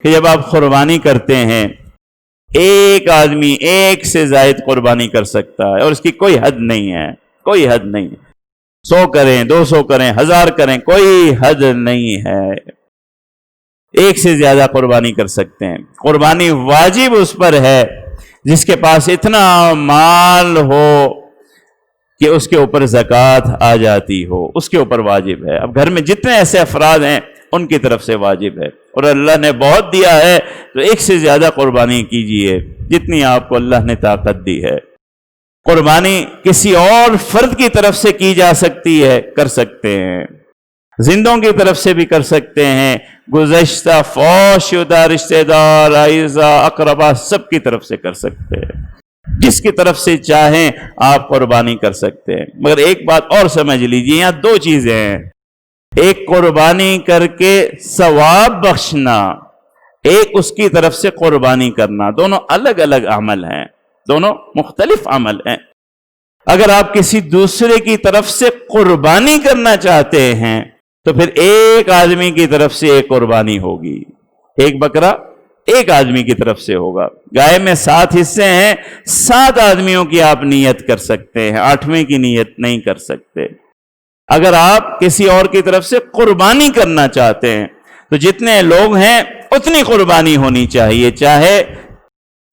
کہ جب آپ قربانی کرتے ہیں ایک آدمی ایک سے زائد قربانی کر سکتا ہے اور اس کی کوئی حد نہیں ہے، کوئی حد نہیں، 100 کریں، 200 کریں، 1000 کریں، کوئی حد نہیں ہے، ایک سے زیادہ قربانی کر سکتے ہیں۔ قربانی واجب اس پر ہے جس کے پاس اتنا مال ہو کہ اس کے اوپر زکوٰۃ آ جاتی ہو، اس کے اوپر واجب ہے۔ اب گھر میں جتنے ایسے افراد ہیں ان کی طرف سے واجب ہے، اور اللہ نے بہت دیا ہے تو ایک سے زیادہ قربانی کیجئے جتنی آپ کو اللہ نے طاقت دی ہے۔ قربانی کسی اور فرد کی طرف سے کی جا سکتی ہے، کر سکتے ہیں، زندوں کی طرف سے بھی کر سکتے ہیں، گزشتہ فوت شدہ رشتہ دار، اعزہ، اقربا سب کی طرف سے کر سکتے ہیں، جس کی طرف سے چاہیں آپ قربانی کر سکتے ہیں۔ مگر ایک بات اور سمجھ لیجئے، یہاں دو چیزیں ہیں، ایک قربانی کر کے ثواب بخشنا، ایک اس کی طرف سے قربانی کرنا، دونوں الگ الگ عمل ہیں، دونوں مختلف عمل ہیں۔ اگر آپ کسی دوسرے کی طرف سے قربانی کرنا چاہتے ہیں تو پھر ایک آدمی کی طرف سے ایک قربانی ہوگی، ایک بکرا ایک آدمی کی طرف سے ہوگا۔ گائے میں 7 حصے ہیں، 7 آدمیوں کی آپ نیت کر سکتے ہیں، 8ویں کی نیت نہیں کر سکتے۔ اگر آپ کسی اور کی طرف سے قربانی کرنا چاہتے ہیں تو جتنے لوگ ہیں اتنی قربانی ہونی چاہیے، چاہے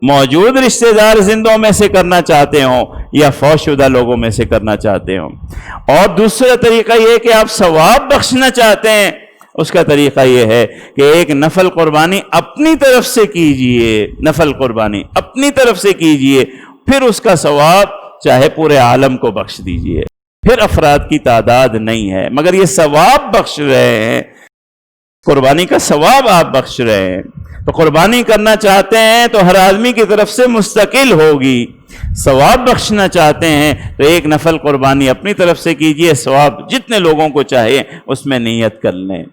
موجود رشتہ دار زندوں میں سے کرنا چاہتے ہوں یا فوت شدہ لوگوں میں سے کرنا چاہتے ہوں۔ اور دوسرا طریقہ یہ کہ آپ ثواب بخشنا چاہتے ہیں، اس کا طریقہ یہ ہے کہ ایک نفل قربانی اپنی طرف سے کیجئے، نفل قربانی اپنی طرف سے کیجئے، پھر اس کا ثواب چاہے پورے عالم کو بخش دیجئے، پھر افراد کی تعداد نہیں ہے، مگر یہ ثواب بخش رہے ہیں، قربانی کا ثواب آپ بخش رہے ہیں۔ تو قربانی کرنا چاہتے ہیں تو ہر آدمی کی طرف سے مستقل ہوگی، ثواب بخشنا چاہتے ہیں تو ایک نفل قربانی اپنی طرف سے کیجئے، ثواب جتنے لوگوں کو چاہیے اس میں نیت کر لیں۔